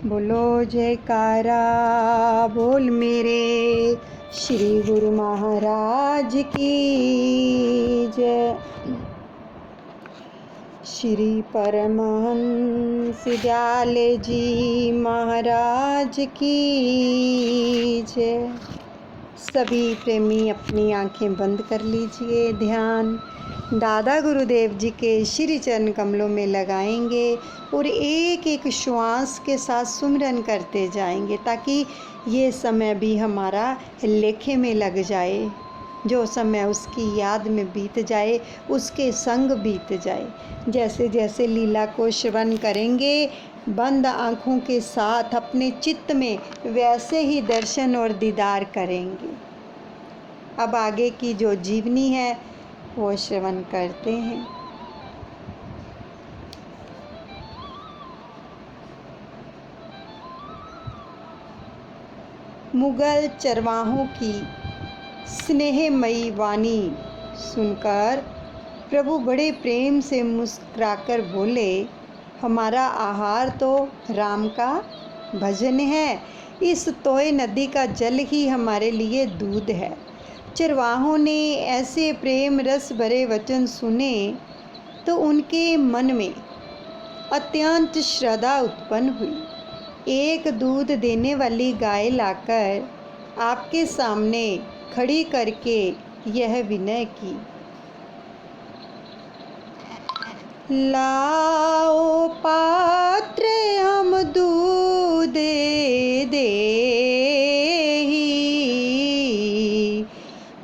बोलो जयकारा बोल मेरे श्री गुरु महाराज की जय। श्री परमहंस दयाले जी महाराज की जय। सभी प्रेमी अपनी आंखें बंद कर लीजिए, ध्यान दादा गुरुदेव जी के श्री चरण कमलों में लगाएंगे और एक एक श्वास के साथ सुमिरन करते जाएंगे ताकि ये समय भी हमारा लेखे में लग जाए। जो समय उसकी याद में बीत जाए, उसके संग बीत जाए। जैसे जैसे लीला को श्रवण करेंगे बंद आँखों के साथ अपने चित्त में, वैसे ही दर्शन और दीदार करेंगे। अब आगे की जो जीवनी है वो श्रवण करते हैं। मुगल चरवाहों की स्नेहमयी वाणी सुनकर प्रभु बड़े प्रेम से मुस्कुराकर बोले, हमारा आहार तो राम का भजन है। इस तोय नदी का जल ही हमारे लिए दूध है। चरवाहों ने ऐसे प्रेम रस भरे वचन सुने तो उनके मन में अत्यंत श्रद्धा उत्पन्न हुई। एक दूध देने वाली गाय लाकर आपके सामने खड़ी करके यह विनय की, लाओ पात्र हम दूध दे,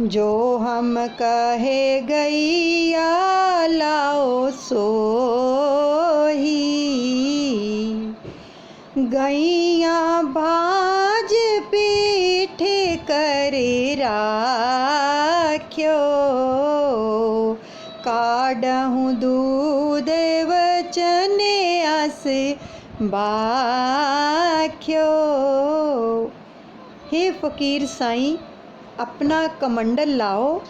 जो हम कहे गैया लाओ सोही। गैया भाज पीठे कर राख्यो, काढ़हूँ दूध वचन आस बाख्यो। हे फकीर साईं, अपना कमंडल लाओ,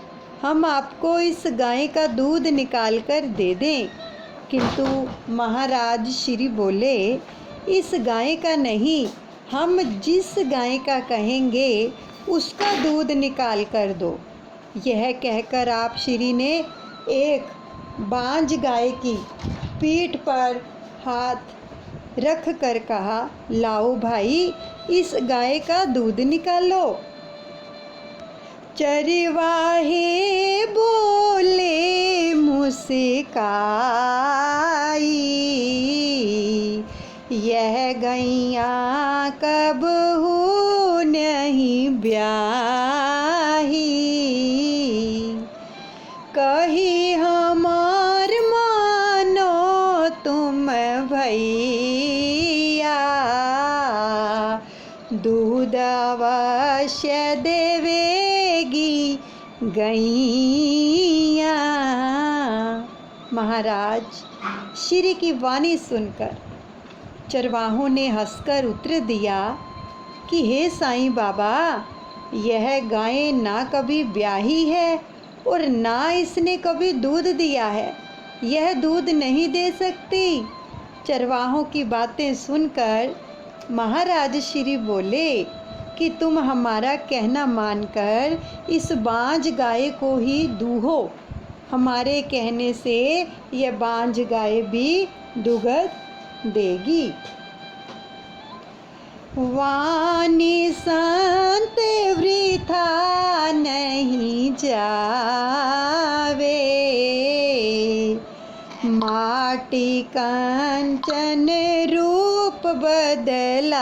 हम आपको इस गाय का दूध निकाल कर दे दें। किंतु महाराज श्री बोले, इस गाय का नहीं, हम जिस गाय का कहेंगे उसका दूध निकाल कर दो। यह कहकर आप श्री ने एक बांझ गाय की पीठ पर हाथ रख कर कहा, लाओ भाई, इस गाय का दूध निकालो। चरवाहे बोले मुस्काई, यह गैया कब हो नहीं ब्याही। कही हमार मानो तुम भैया, दूध अवश्य देवेगी गैया। महाराज श्री की वाणी सुनकर चरवाहों ने हंसकर उत्तर दिया कि हे साईं बाबा, यह गाय ना कभी ब्याही है और ना इसने कभी दूध दिया है, यह दूध नहीं दे सकती। चरवाहों की बातें सुनकर महाराज श्री बोले कि तुम हमारा कहना मानकर इस बांझ गाय को ही दूहो। हमारे कहने से यह बांझ गाय भी दुग्ध देगी। वाणी संत वृथा नहीं जावे, माटी कंचन रूप बदलावे।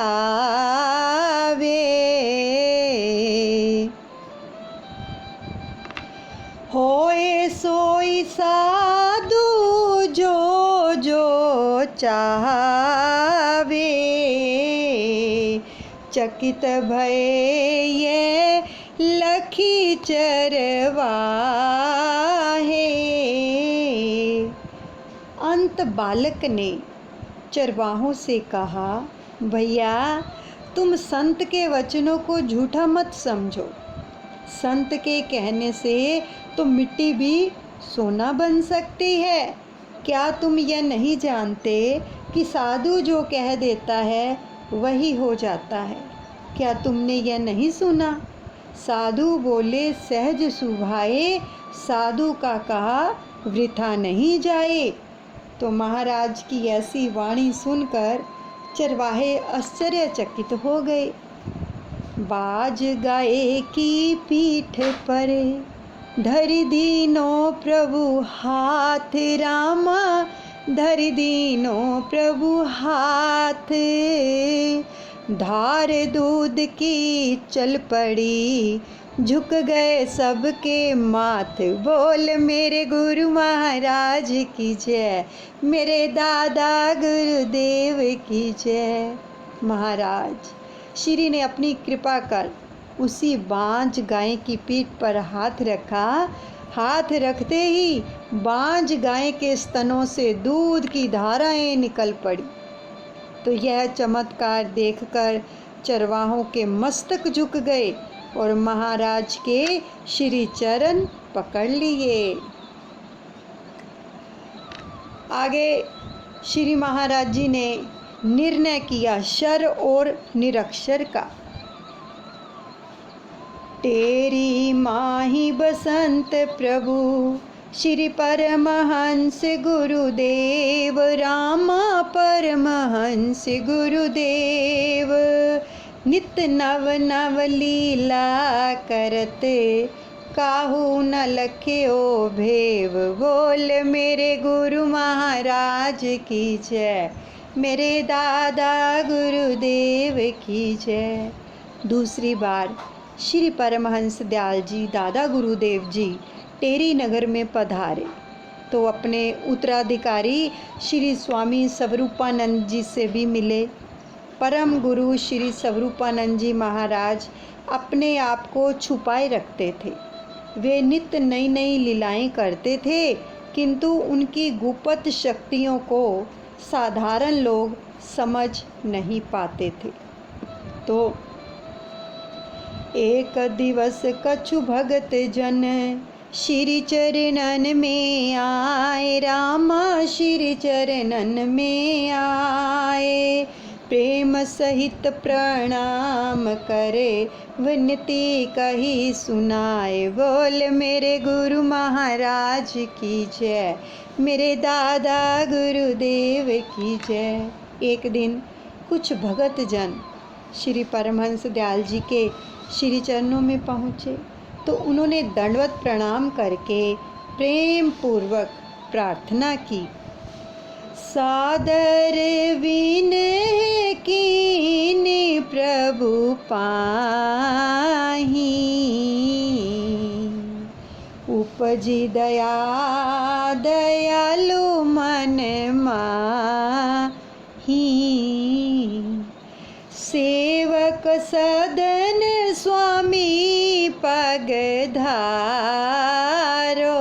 होए सोई साधु जो जो चाहे, चकित भये ये लखी चरवाहे। अंत बालक ने चरवाहों से कहा, भैया तुम संत के वचनों को झूठा मत समझो। संत के कहने से तो मिट्टी भी सोना बन सकती है। क्या तुम यह नहीं जानते कि साधु जो कह देता है वही हो जाता है। क्या तुमने यह नहीं सुना? साधु बोले सहज सुभाए, साधु का कहा वृथा नहीं जाए। तो महाराज की ऐसी वाणी सुनकर चरवाहे आश्चर्यचकित हो गए। बाज गाए की पीठ पर धर दीनो प्रभु हाथ, रामा धर दीनो प्रभु हाथ। धार दूध की चल पड़ी, झुक गए सबके माथ। बोल मेरे गुरु महाराज की जय, मेरे दादा गुरुदेव की जय। महाराज श्री ने अपनी कृपा कर उसी बांझ गाय की पीठ पर हाथ रखा। हाथ रखते ही बांझ गाय के स्तनों से दूध की धाराएं निकल पड़ी। तो यह चमत्कार देखकर चरवाहों के मस्तक झुक गए और महाराज के श्री चरण पकड़ लिए। आगे श्री महाराज जी ने निर्णय किया शर और निरक्षर का। तेरी माही बसंत प्रभु श्री परमहंस गुरुदेव, रामा परमहंस गुरुदेव। नित नव नव लीला करत, काहू न लख्यो भेव। बोल मेरे गुरु महाराज की जय, मेरे दादा गुरुदेव की जय। दूसरी बार श्री परमहंस दयाल जी दादा गुरुदेव जी टेरी नगर में पधारे तो अपने उत्तराधिकारी श्री स्वामी स्वरूपानंद जी से भी मिले। परम गुरु श्री स्वरूपानंद जी महाराज अपने आप को छुपाए रखते थे। वे नित्य नई नई लीलाएं करते थे, किंतु उनकी गुप्त शक्तियों को साधारण लोग समझ नहीं पाते थे। तो एक दिवस कछु भगत जन श्री चरणन में आए, रामा श्री चरणन में आए। प्रेम सहित प्रणाम करे, विनती कही सुनाए। बोल मेरे गुरु महाराज की जय, मेरे दादा गुरुदेव की जय। एक दिन कुछ भगत जन श्री परमहंस दयाल जी के श्री चरणों में पहुँचे तो उन्होंने दंडवत प्रणाम करके प्रेम पूर्वक प्रार्थना की। सादर विनय कीन्ही प्रभु पाही, उपजी दया दयालु मन माही। सेवक सदन स्वामी पग धारो,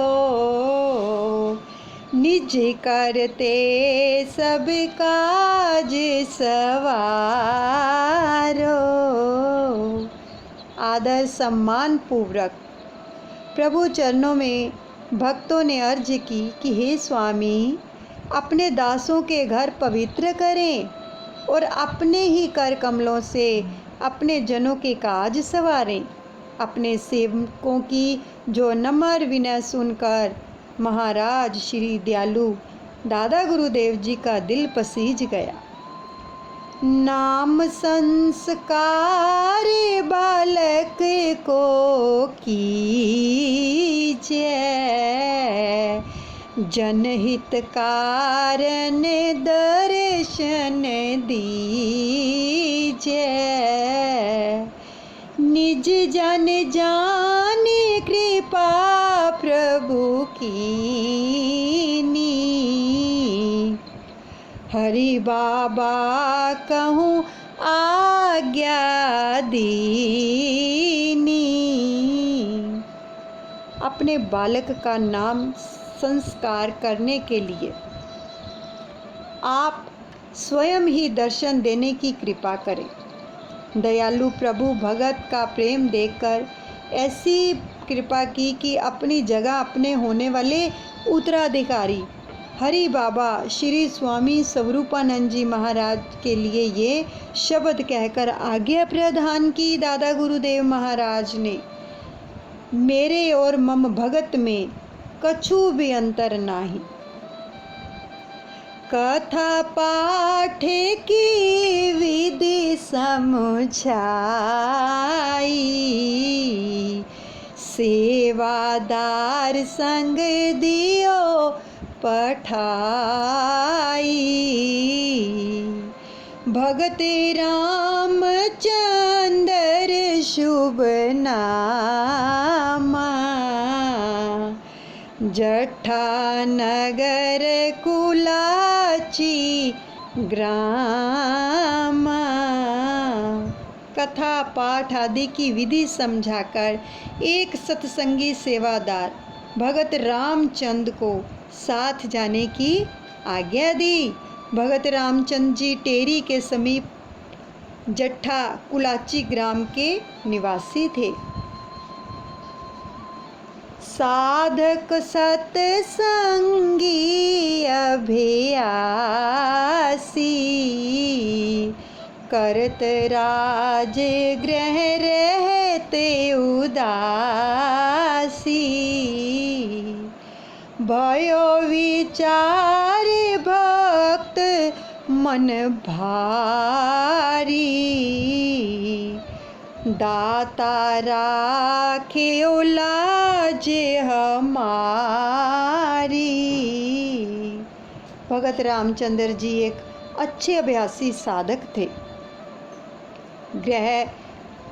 निज करते सब काज सवारो। आदर सम्मान पूर्वक प्रभु चरणों में भक्तों ने अर्ज की कि हे स्वामी, अपने दासों के घर पवित्र करें और अपने ही कर कमलों से अपने जनों के काज सवारें। अपने सेवकों की जो नम्र विनय सुनकर महाराज श्री दयालु दादा गुरुदेव जी का दिल पसीज गया। नाम संस्कार बालक को कीजिए, जनहित कारण दर्शन दीजिए। निज जन जान कृपा प्रभु कीनी, हरि बाबा कहूँ आज्ञा दीनी। अपने बालक का नाम संस्कार करने के लिए आप स्वयं ही दर्शन देने की कृपा करें। दयालु प्रभु भगत का प्रेम देखकर ऐसी कृपा की कि अपनी जगह अपने होने वाले उत्तराधिकारी हरि बाबा श्री स्वामी स्वरूपानंद जी महाराज के लिए ये शब्द कहकर आज्ञा प्रदान की दादा गुरुदेव महाराज ने, मेरे और मम भगत में कछु भी अंतर नाही। कथा पाठ की विधि समझाई, सेवादार संग दियो पठाई। भगत रामचंद्र शुभ नामा, जट्ठा नगर कुलाची ग्रामा। कथा पाठ आदि की विधि समझाकर एक सत्संगी सेवादार भगत रामचंद्र को साथ जाने की आज्ञा दी। भगत रामचंद्र जी टेरी के समीप जट्ठा कुलाची ग्राम के निवासी थे। साधक सत्संगी अभियासी, करत राज ग्रह रहते उदासी। भयो विचार भक्त मन भारी, दाता राखे लाज हमारी। भगत रामचंद्र जी एक अच्छे अभ्यासी साधक थे।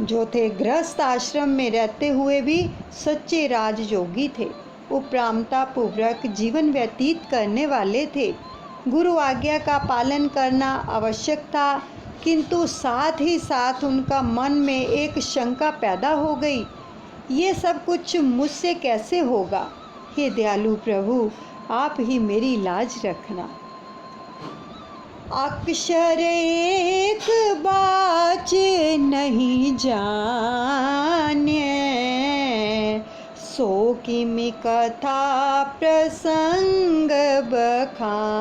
गृहस्थ आश्रम में रहते हुए भी सच्चे राजयोगी थे। उपरामता पूर्वक जीवन व्यतीत करने वाले थे। गुरु आज्ञा का पालन करना आवश्यक था, किंतु साथ ही साथ उनका मन में एक शंका पैदा हो गई, ये सब कुछ मुझसे कैसे होगा। हे दयालु प्रभु, आप ही मेरी लाज रखना। अक्षर एक बाच नहीं जाने, सो किमि कथा प्रसंग बखाने।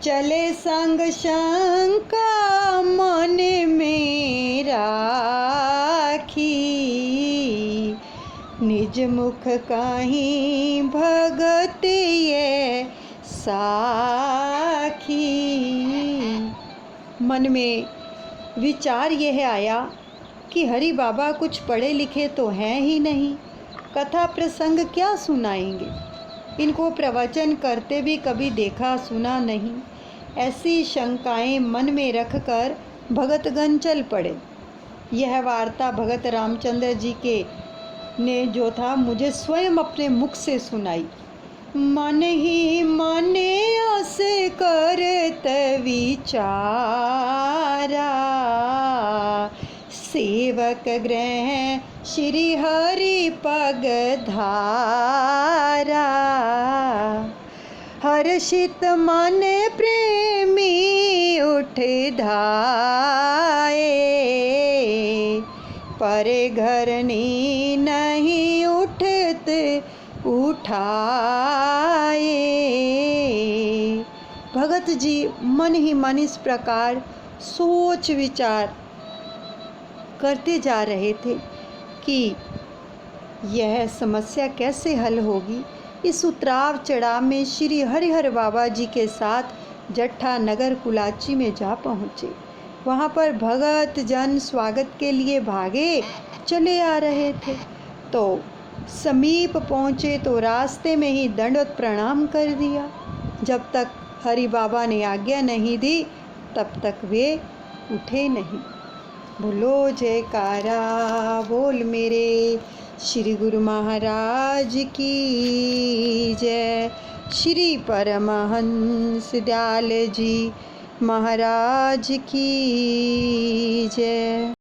चले संग शंका मन में राखी, निज मुख कहीं भगत ये साखी। मन में विचार यह आया कि हरि बाबा कुछ पढ़े लिखे तो हैं ही नहीं, कथा प्रसंग क्या सुनाएंगे। इनको प्रवचन करते भी कभी देखा सुना नहीं। ऐसी शंकाएं मन में रखकर भगतगण चल पड़े। यह वार्ता भगत रामचंद्र जी के ने जो था मुझे स्वयं अपने मुख से सुनाई। मन ही मन अस करत विचारा, सेवक ग्रह श्री हरि पग धारा। हर्षित मन प्रेमी उठ धाए, पर घरनी नहीं उठत उठाए। भगत जी मन ही मन इस प्रकार सोच विचार करते जा रहे थे कि यह समस्या कैसे हल होगी। इस उतराव चढ़ाव में श्री हरिहर बाबा जी के साथ जट्ठा नगर कुलाची में जा पहुँचे। वहाँ पर भगत जन स्वागत के लिए भागे चले आ रहे थे। तो समीप पहुँचे तो रास्ते में ही दंडवत प्रणाम कर दिया। जब तक हरि बाबा ने आज्ञा नहीं दी तब तक वे उठे नहीं। बोलो जयकारा बोल मेरे श्री गुरु महाराज की जय। श्री परमहंस दयाल जी महाराज की जय।